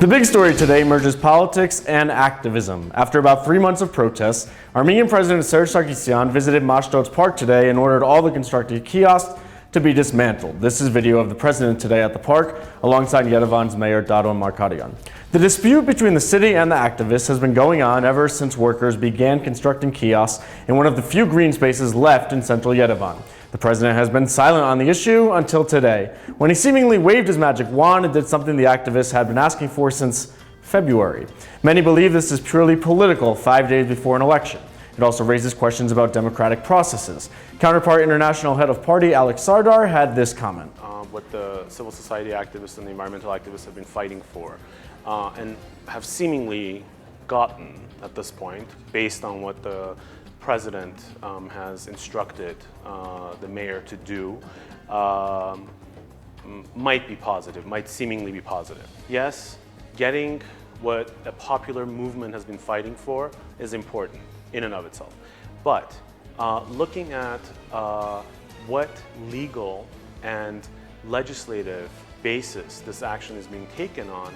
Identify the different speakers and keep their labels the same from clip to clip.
Speaker 1: The big story today merges politics and activism. After about 3 months of protests, Armenian President Serzh Sargsyan visited Mashtots Park today and ordered all the constructed kiosks to be dismantled. This is video of the president today at the park, alongside Yerevan's Mayor Daron Markaryan. The dispute between the city and the activists has been going on ever since workers began constructing kiosks in one of the few green spaces left in central Yerevan. The president has been silent on the issue until today, when he seemingly waved his magic wand and did something the activists had been asking for since February. Many believe this is purely political 5 days before an election. It also raises questions about democratic processes. Counterpart International head of party Alex Sardar had this comment.
Speaker 2: What the civil society activists and the environmental activists have been fighting for and have seemingly gotten at this point, based on what the president has instructed the mayor to do, might be positive, might seemingly be positive. Yes, getting what a popular movement has been fighting for is important in and of itself. But looking at what legal and legislative basis this action is being taken on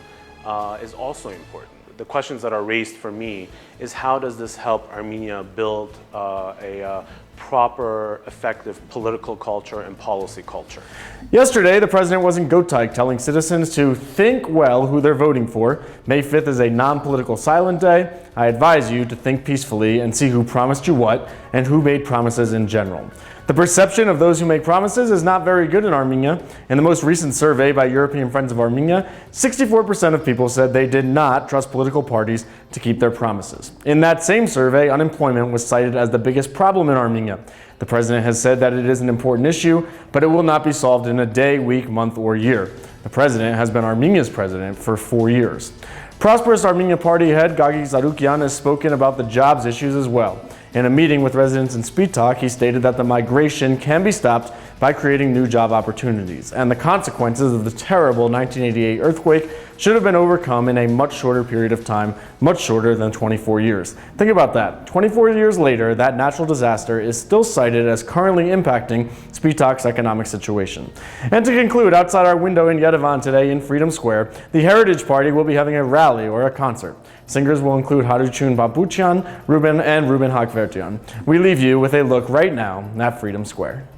Speaker 2: is also important. The questions that are raised for me is, how does this help Armenia build a proper, effective political culture and policy culture?
Speaker 1: Yesterday, the president was in Gotay telling citizens to think well who they're voting for. May 5th is a non-political silent day. I advise you to think peacefully and see who promised you what and who made promises in general. The perception of those who make promises is not very good in Armenia. In the most recent survey by European Friends of Armenia, 64% of people said they did not trust political parties to keep their promises. In that same survey, unemployment was cited as the biggest problem in Armenia. The president has said that it is an important issue, but it will not be solved in a day, week, month, or year. The president has been Armenia's president for 4 years. Prosperous Armenia Party head Gagi Zarukyan has spoken about the jobs issues as well. In a meeting with residents in Spitak, he stated that the migration can be stopped by creating new job opportunities, and the consequences of the terrible 1988 earthquake should have been overcome in a much shorter period of time, much shorter than 24 years. Think about that. 24 years later, that natural disaster is still cited as currently impacting Spitak's economic situation. And to conclude, outside our window in Yerevan today in Freedom Square, the Heritage Party will be having a rally or a concert. Singers will include Haruchun Babuchyan, Ruben, and Ruben Hakvertian. We leave you with a look right now at Freedom Square.